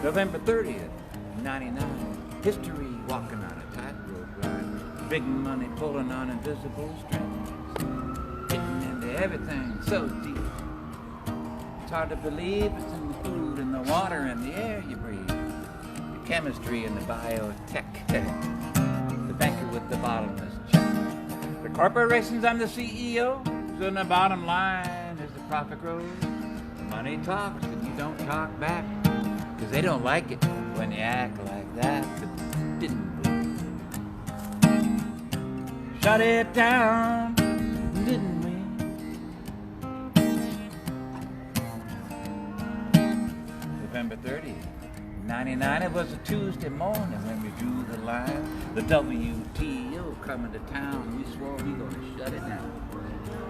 November 30th, 99. History walking on a tightrope line. Big money pulling on invisible strings. Getting into everything so deep. It's hard to believe it's in the food and the water and the air you breathe. The chemistry and the biotech. The banker with the bottomless check. The corporations I'm the CEO. And the bottom line is the profit grows. Money talks and you don't talk back. Cause they don't like it when you act like that. But didn't we? Shut it down, didn't we? November 30th, 99. It was a Tuesday morning when we drew the line. The WTO coming to town. We swore we gonna shut it down.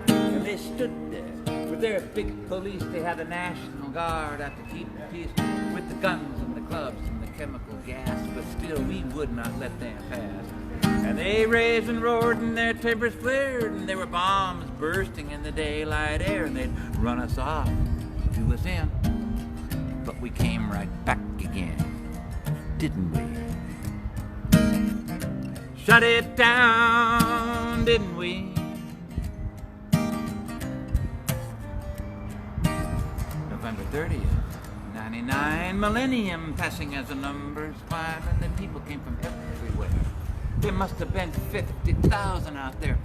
And they stood there with their big police. They had the National Guard out to keep the peace with the guns and the clubs and the chemical gas. But still we would not let them pass. And they raised and roared and their timbers flared. And there were bombs bursting in the daylight air. And they'd run us off, do us in. But we came right back again, didn't we? Shut it down, didn't we? November 30th, 99. Millennium passing as the numbers climb. And the people came from everywhere. There must have been 50,000 out there.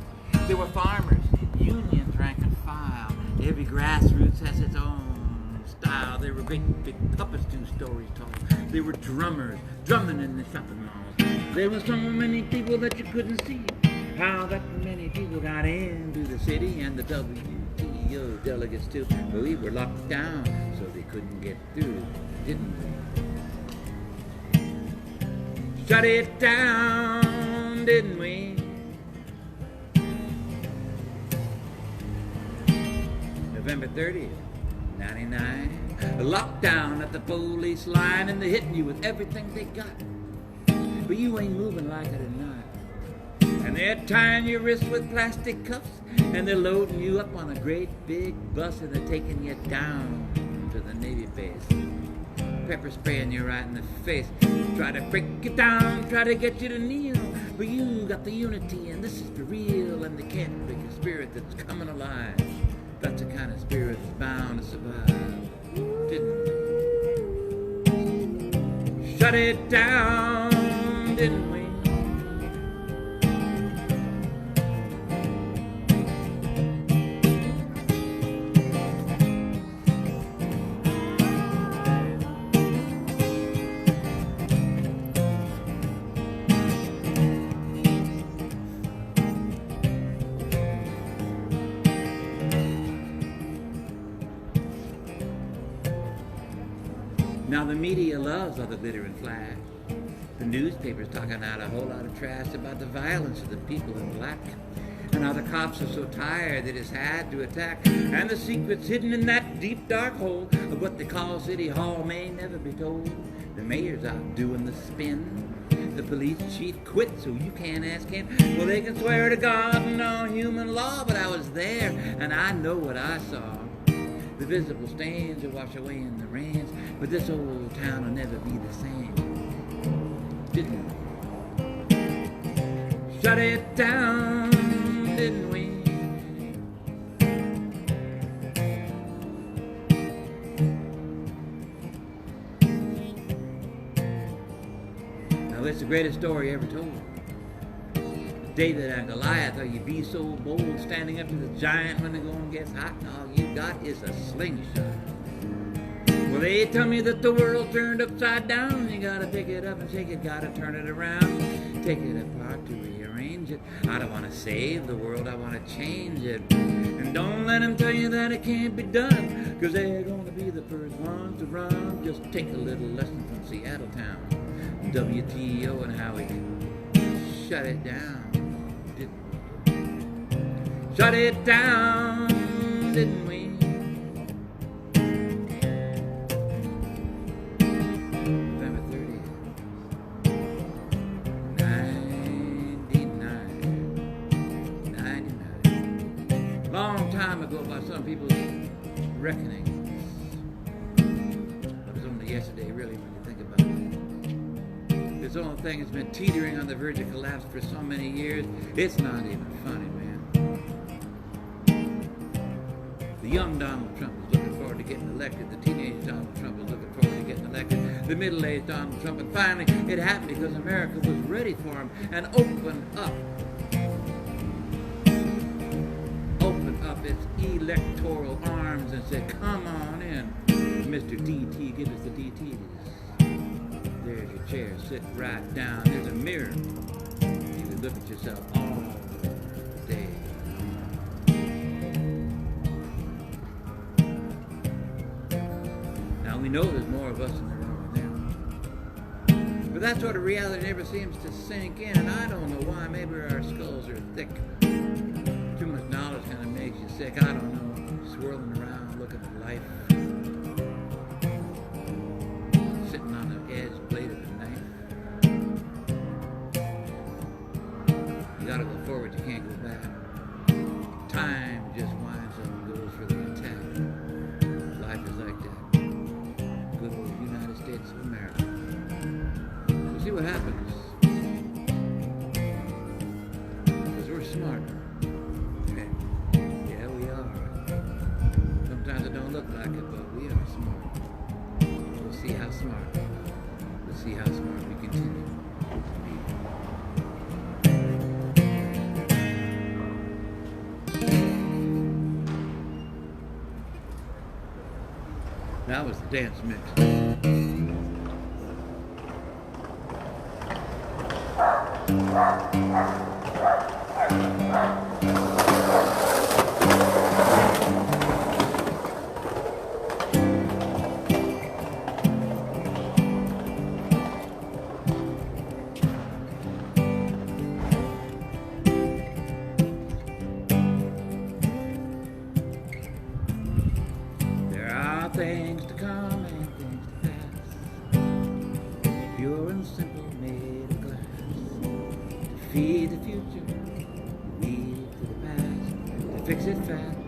There were farmers, unions rank and file. Every grassroots has its own style. There were great big puppets 2 stories tall. There were drummers drumming in the shopping malls. There were so many people that you couldn't see how that many people got into the city. And the WTO delegates too. But we were locked down so they couldn't get through, didn't we? Shut it down, didn't we? November 30th, 99. A lockdown at the police line, and they're hitting you with everything they got. But you ain't moving like it or not. And they're tying your wrists with plastic cuffs, and they're loading you up on a great big bus, and they're taking you down to the Navy base. Pepper spraying you right in the face. Try to break you down, try to get you to kneel. But you got the unity, and this is for real. And they can't break a spirit that's coming alive. That's the kind of spirit that's bound to survive. Didn't we? Shut it down, didn't we? Now the media loves all the glitter and flash. The newspapers talking out a whole lot of trash about the violence of the people in black. And how the cops are so tired they just had to attack. And the secrets hidden in that deep dark hole of what they call City Hall may never be told. The mayor's out doing the spin. The police chief quit, so you can't ask him. Well, they can swear to God and all human law, but I was there and I know what I saw. The visible stains will wash away in the rains, but this old town will never be the same. Didn't we? Shut it down, didn't we? Now it's the greatest story ever told. David and Goliath, are you be so bold, standing up to the giant when the going gets hot, and all you got is a slingshot. Well, they tell me that the world turned upside down. You gotta pick it up and shake it, gotta turn it around, take it apart to rearrange it. I don't wanna save the world, I wanna change it. And don't let them tell you that it can't be done, cause they're gonna be the first ones to run. Just take a little lesson from Seattle town, WTO, and how we shut it down. Shut it down, didn't we? November 30th, 99. Long time ago by some people's reckoning. It was only yesterday, really, when you think This whole thing has been teetering on the verge of collapse for so many years, it's not even funny, man. The young Donald Trump is looking forward to getting elected. The teenage Donald Trump is looking forward to getting elected. The middle-aged Donald Trump. And finally, it happened because America was ready for him and opened up its electoral arms and said, come on in, Mr. DT, give us the DTs. There's your chair, sit right down. There's a mirror. You can look at yourself all day. Now we know there's more of us than there are of them. But that sort of reality never seems to sink in, and I don't know why. Maybe our skulls are thick. Too much knowledge kind of makes you sick. I don't know. Swirling around, looking at life. Sitting on the edge, blade of a knife. You gotta go forward, you can't go back. Time just winds up and goes for the attack. Life is like that. Good old United States of America. We'll see what happens. Because we're smarter. Yeah, we are. Sometimes it don't look like it, but we are smart. We'll see how smart. We'll see how smart we continue to be. That was the dance mix. Things to come and things to pass, pure and simple, made of glass, to feed the future, lead to the past, to fix it fast,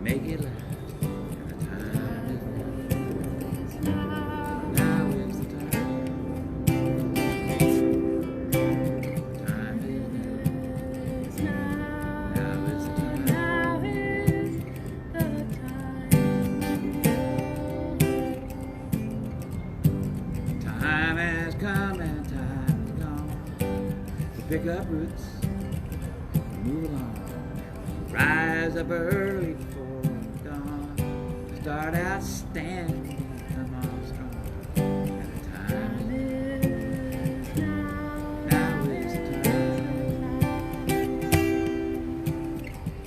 make it last, and the time is now. Now is the time. Time is now. Now is the time. Time has come and time is gone to pick up roots and move along. Rise up early before dawn. Start out standing, come on strong. And the time is now. Now is the time.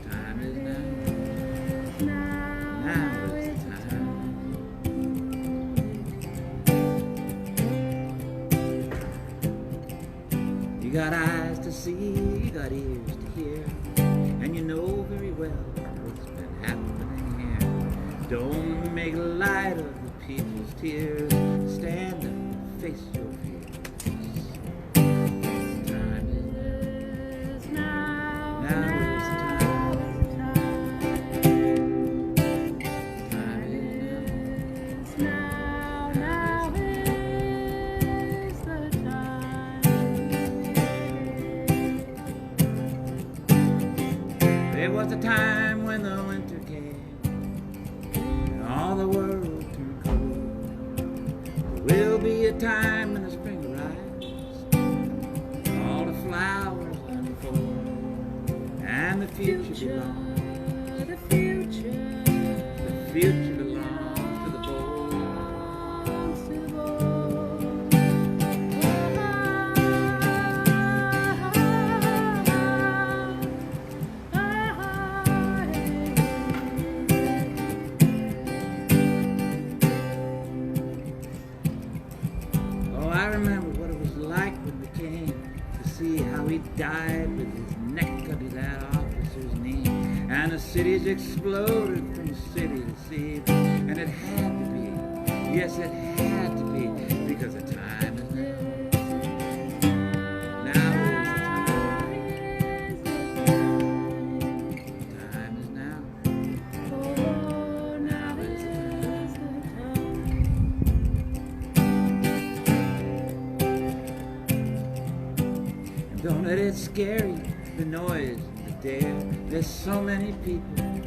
Time is now. Now is the time. You got eyes to see, you got ears to hear, and you know very well what's been happening here. Don't make light of the people's tears. Stand up and face your fears. Time is now. Now is the time. Time is now. Now is the time. There was a time when the winter came and all the world turned cold. There will be a time when the spring arrives, all the flowers unfold, and the future belongs. The future belongs to the bold. Oh, I remember what it was like when we came to see how he died with his neck under that officer's knee. And the cities exploded from city to sea. And it had to be, yes, it had to be, because the time is now. Now is the time. Time is now. Now is the time. but it's scary, the noise, the dare. There's so many people,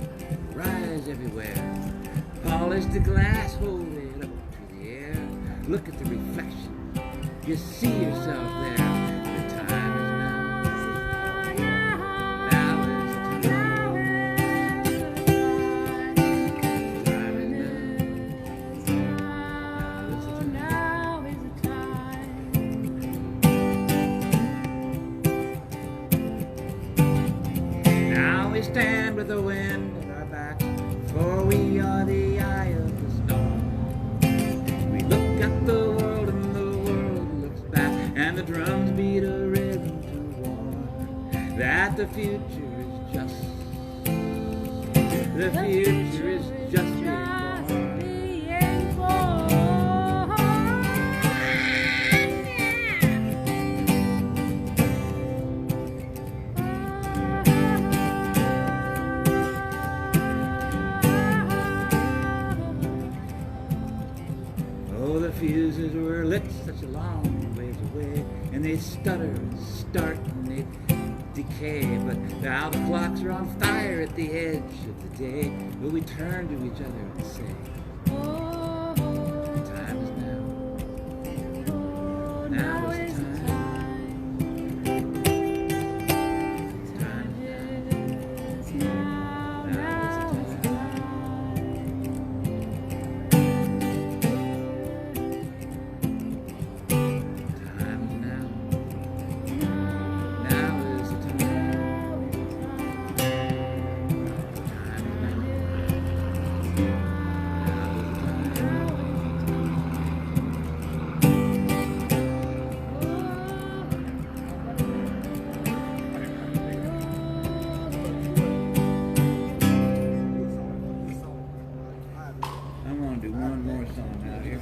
rise everywhere. Polish the glass, hold it up to the air. Look at the reflection, you see yourself there. The time is now. Now is the time. Time is now. Now is the time. Now we stand with the wind at our backs, for we are the eye of the storm. We look at the world and the world looks back, and the drums beat a rhythm to warn that the future is just being born. Oh, the fuses were lit such a long ways away, and they stutter and start and they decay. But now the clocks are on fire at the edge of the day. Will we turn to each other and say, the time is now. Now is the time. Time is now. Now is the time. Time is now. Now is the time. Time is now. I'm going to do one more song out here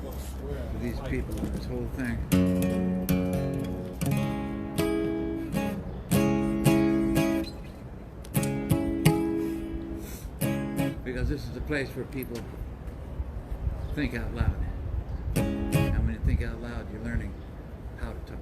for these people in this whole thing. Because this is a place where people think out loud. And when you think out loud, you're learning how to talk.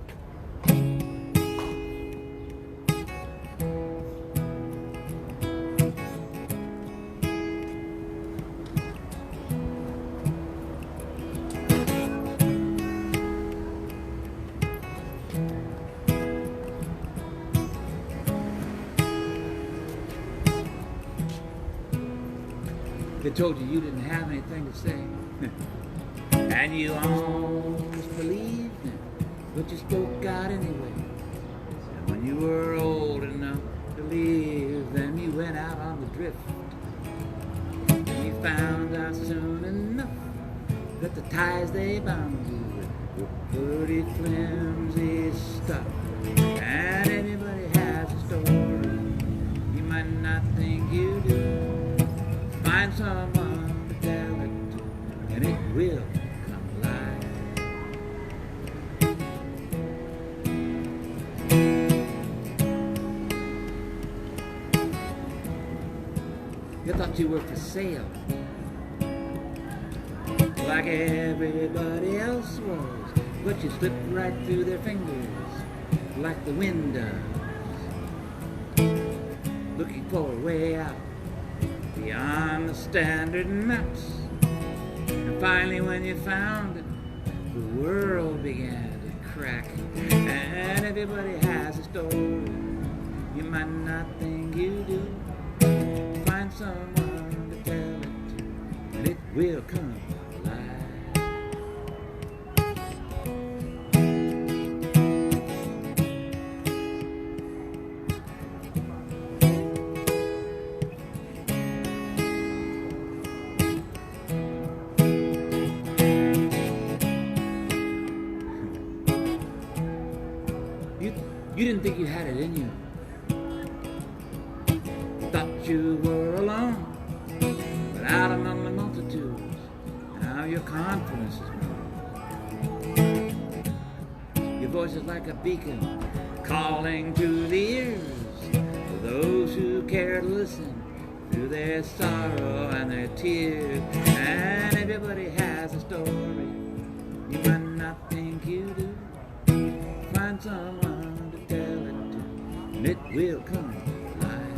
They told you didn't have anything to say, and you almost believed them, but you spoke out anyway. And when you were old enough to leave them, you went out on the drift. And you found out soon enough that the ties they bound you were pretty flimsy stuff. And everybody has a story, you might not think you do. Find someone to tell it to, and it will come alive. You thought you were for sale, like everybody else was, but you slipped right through their fingers, like the wind does, looking for a way out beyond the standard maps. And finally when you found it, the world began to crack. And everybody has a story, you might not think you do. Find someone to tell it to, and it will come alive. You didn't think you had it in you. Thought you were alone, but out among the multitudes, now your confidence is grown. Your voice is like a beacon, calling to the ears of those who care to listen through their sorrow and their tears. And everybody has a story, you might not think you do. Find someone to and it will come alive.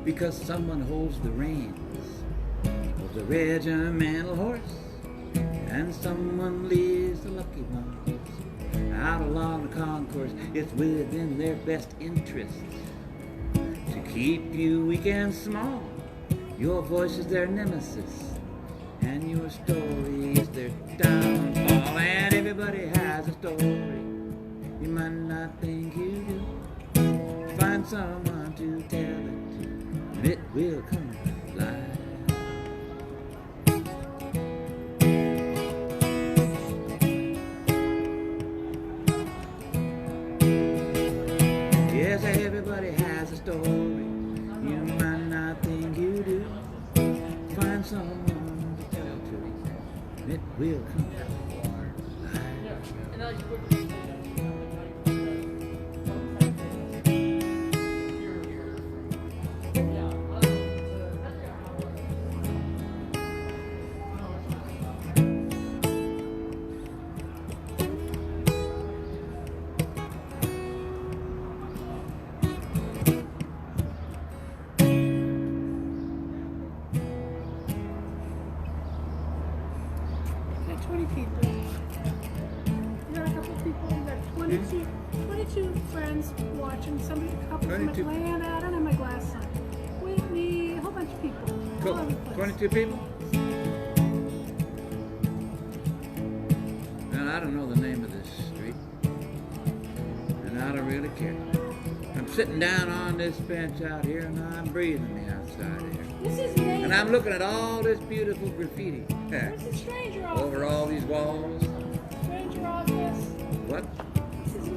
Because someone holds the reins of the regimental horse, and someone leads the lucky ones out along the concourse. It's within their best interests to keep you weak and small. Your voice is their nemesis, and your story is their downfall. And everybody has a story you might not think you do. Find someone to tell it to, and it will come alive. Yes, everybody has a story you might not think you do. Find someone to tell it to, and it will come alive. People. 22 friends watching. Somebody, a couple from Atlanta. I don't have my glass on. Whitney, a whole bunch of people. Cool. 22 people? And I don't know the name of this street. And I don't really care. I'm sitting down on this bench out here and I'm breathing the outside air. This is amazing. And I'm looking at all this beautiful graffiti. Where's the stranger office? Over all these walls. Stranger office. What?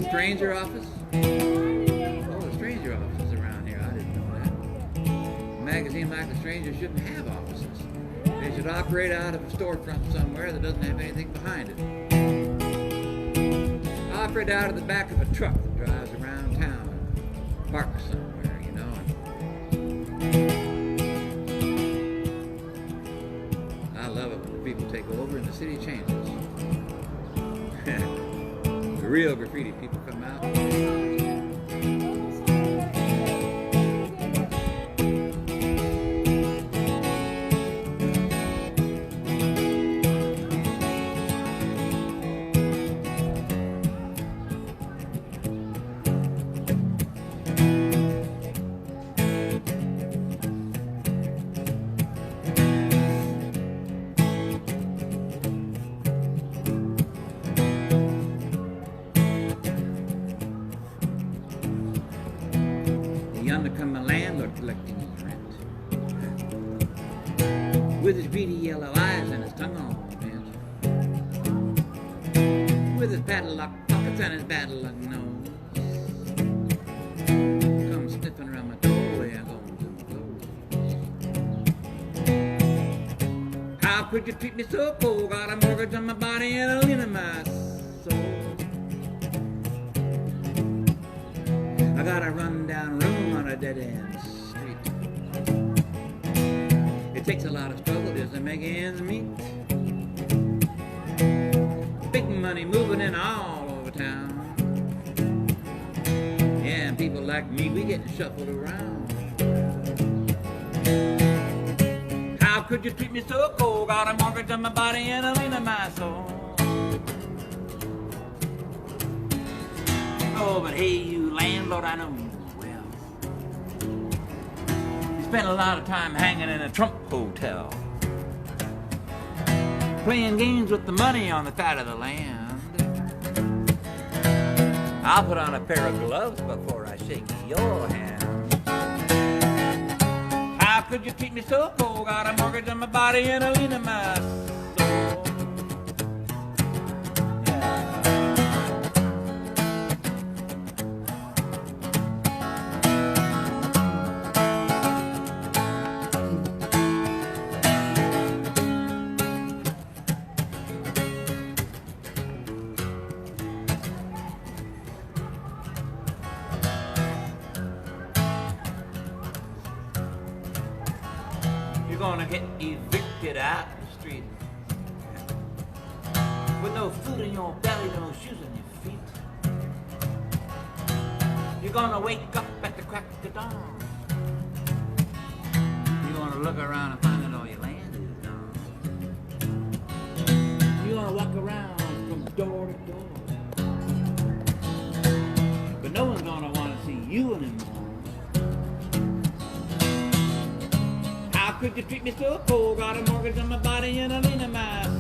Stranger office? Oh, the stranger office is around here. I didn't know that. A magazine like The Stranger shouldn't have offices. They should operate out of a storefront somewhere that doesn't have anything behind it. Operate out of the back of a truck that drives around town. Park somewhere, you know. I love it when the people take over and the city changes. The real graffiti people come out. Yonder come my landlord collecting his rent, with his beady yellow eyes and his tongue on edge, with his padlock pockets and his bad luck nose. Come sniffing around my doorway and going to close. How could you treat me so cold? Got a mortgage on my body and a lien in my soul. I got a run-down room on a dead-end street. It takes a lot of struggle just to make ends meet. Big money moving in all over town. Yeah, and people like me, we getting shuffled around. How could you treat me so cold? Got a mortgage on my body and a lien in my soul. Oh, but hey, you landlord, I know you well. You spent a lot of time hanging in a Trump hotel, playing games with the money on the fat of the land. I'll put on a pair of gloves before I shake your hand. How could you treat me so cold? Got a mortgage on my body and a lien in my soul. You're gonna get evicted out in the street with no food in your belly, no shoes on your feet. You're gonna wake up at the crack of dawn. You're gonna look around and find that all your land is gone. You're gonna walk around from door to door, but no one's gonna wanna see you anymore. How could you treat me so cold? Got a mortgage on my body and a lien in my soul.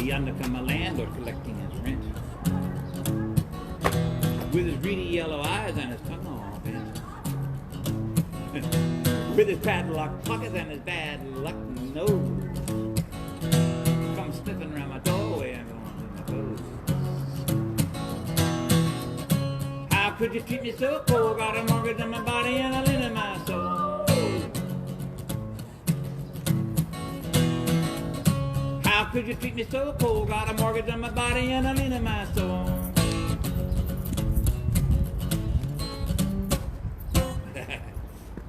Yonder come a landlord collecting his rent, with his greedy yellow eyes and his tongue all bent, with his padlocked pockets and his bad luck nose. Come sniffing around my doorway and going through my clothes. How could you treat me so cold? Got a mortgage on my body and a lien in my soul. How could you treat me so cold? Got a mortgage on my body and a lien in my soul.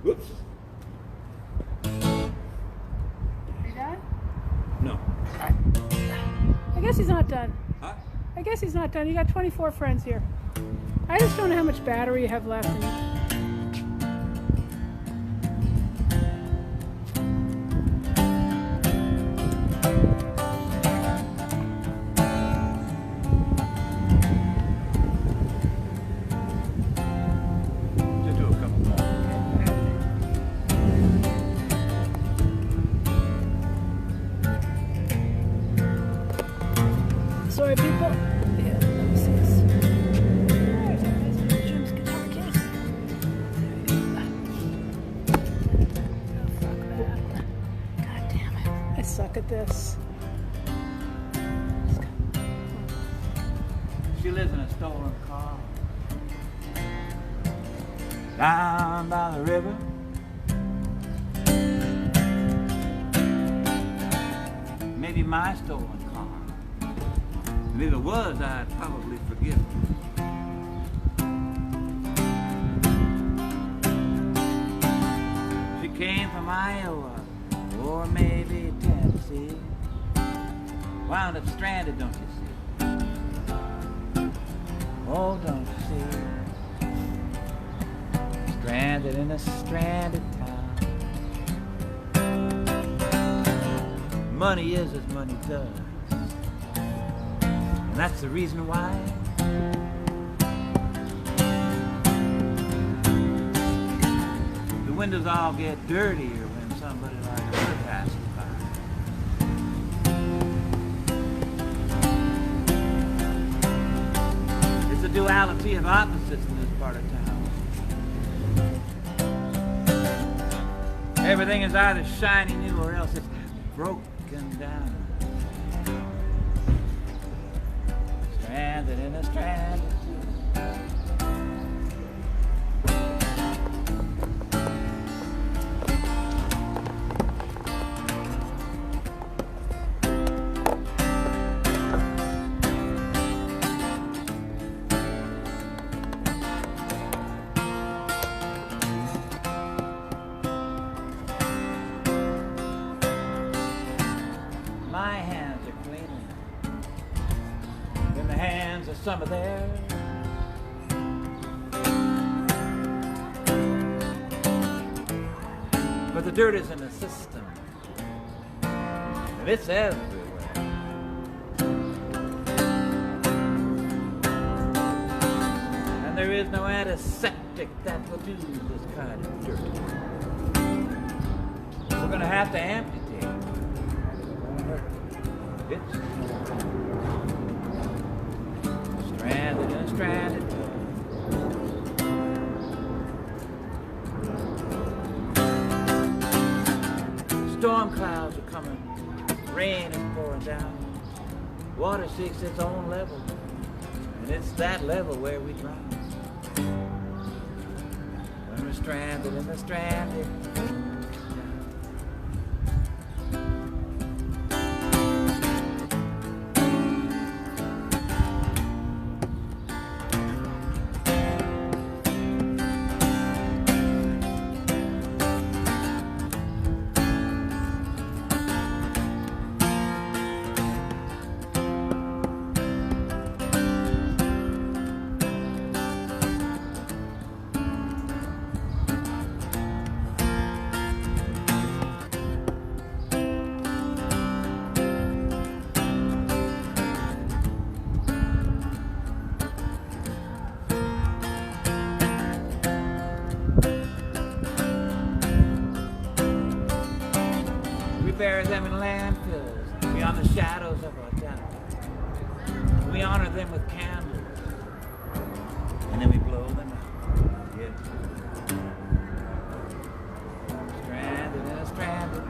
Whoops. You done? No. I guess he's not done. Huh? I guess he's not done. You got 24 friends here. I just don't know how much battery you have left in it. Sorry, people. Yeah, let me see this. There's Jim's guitar case. Oh, fuck that. God damn it. I suck at this. She lives in a stolen car down by the river. Maybe my stolen car. And if it was, I'd probably forgive her. She came from Iowa, or maybe Tennessee. Wound up stranded, don't you see? Oh, don't you see? Stranded in a stranded town. Money is as money does. And that's the reason why the windows all get dirtier when somebody like her passes by. It's a duality of opposites in this part of town. Everything is either shiny new or else it's broken down. Stranded in a stranded my hands are cleaner than the hands of some of theirs. the dirt is in the system, and it's everywhere. And there is no antiseptic that will do this kind of dirt. We're going to have to amputate. It's stranded and stranded. Storm clouds are coming, rain is pouring down. Water seeks its own level, and it's that level where we drown. When we're stranded and we're stranded. Bury them in landfills beyond the shadows of our death. We honor them with candles, and then we blow them out. Yeah. Stranded and stranded.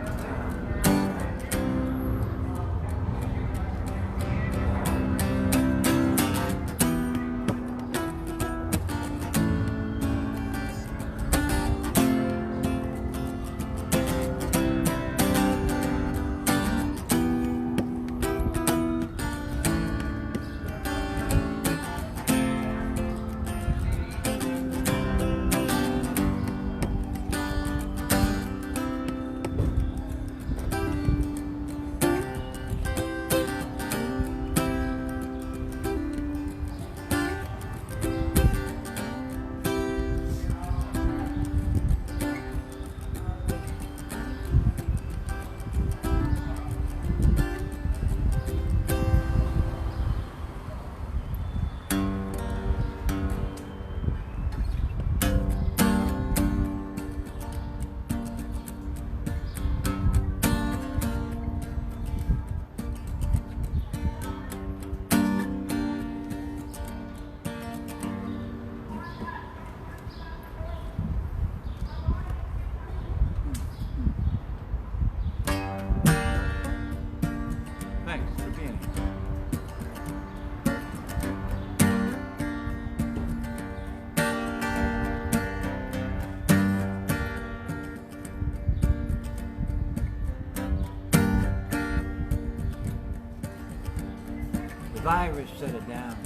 Virus shut it down.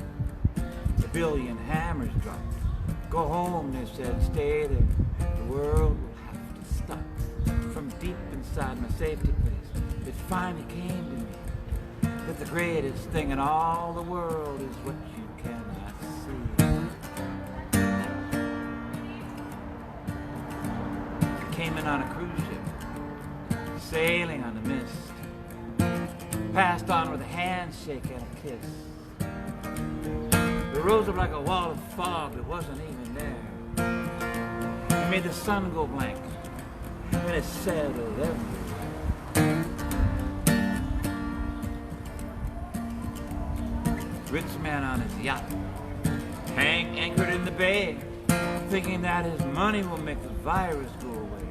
A billion hammers dropped. Go home, they said, stay there. The world will have to stop. From deep inside my safety place, it finally came to me that the greatest thing in all the world is what you cannot see. I came in on a cruise ship, sailing on the mist. Passed on with a handshake and a kiss. It rose up like a wall of fog that wasn't even there. It made the sun go blank, and it settled everywhere. Rich man on his yacht, Hank anchored in the bay, thinking that his money will make the virus go away.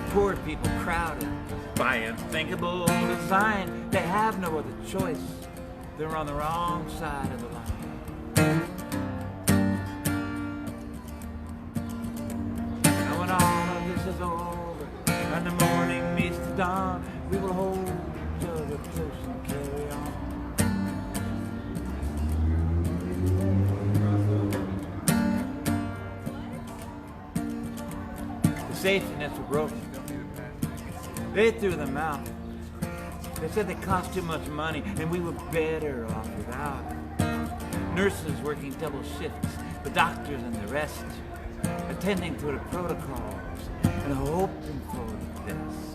Poor people crowded by unthinkable design. They have no other choice. They're on the wrong side of the line. And when all of this is over and the morning meets the dawn, we will hold each other close and carry on. The safety nets were broken. They threw them out. They said they cost too much money and we were better off without. Nurses working double shifts, the doctors and the rest, attending to the protocols and and hoping for the best.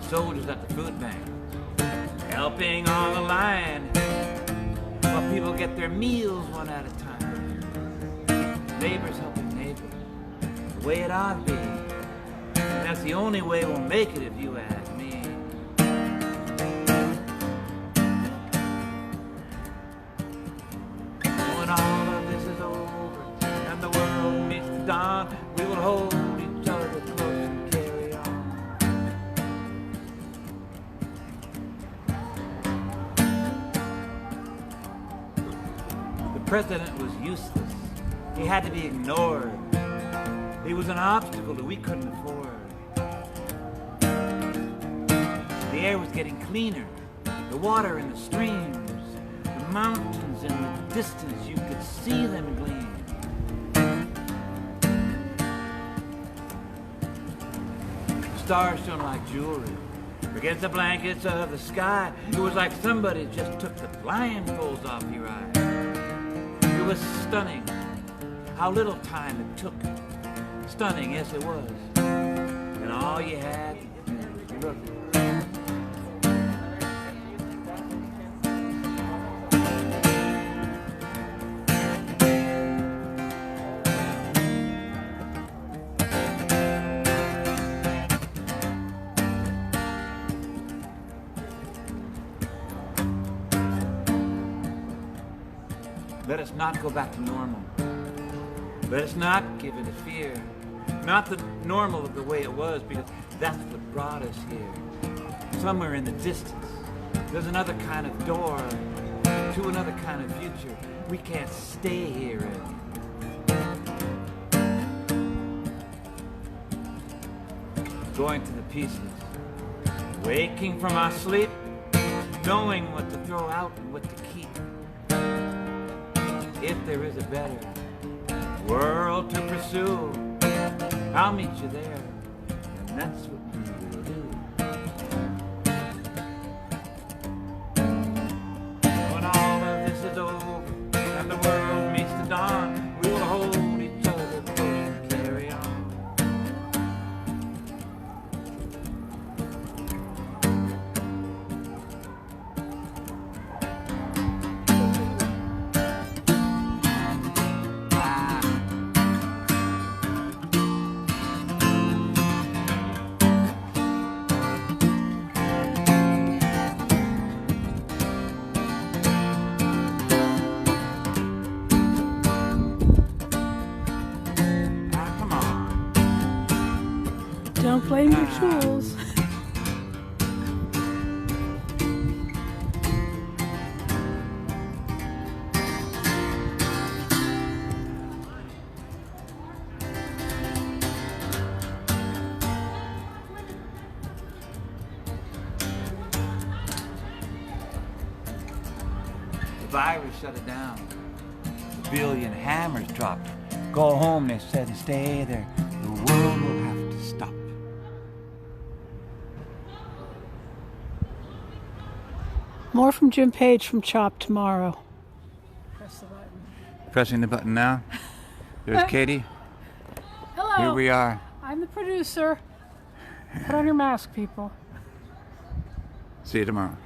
Soldiers at the food bank, helping on the line, while people get their meals one at a time. Neighbors helping neighbors, the way it ought to be. And that's the only way we'll make it if you ask me. When all of this is over and the world meets the dawn, we will hold each other close and carry on. The president was useless. He had to be ignored. He was an obstacle that we couldn't afford. The air was getting cleaner, the water in the streams, the mountains in the distance, you could see them gleam. The stars shone like jewelry against the blankets of the sky. It was like somebody just took the blindfolds off your eyes. It was stunning how little time it took. Stunning, yes it was. And all you had to do was look. Let us not go back to normal. Let us not give in to fear. Not the normal of the way it was, because that's what brought us here. Somewhere in the distance, there's another kind of door to another kind of future. We can't stay here anymore. Going to the pieces, waking from our sleep, knowing what to throw out and what to keep. If there is a better world to pursue, I'll meet you there, and that's what we will do. When all of this is over and the world meets the dawn, we will hold each other close and carry on. Don't blame your tools. The virus shut it down. A billion hammers dropped. Go home, they said, and stay there. The world will have to stop. More from Jim Page from Chop tomorrow. Press the button. Pressing the button now. There's Katy. Hello. Here we are. I'm the producer. Put on your mask, people. See you tomorrow.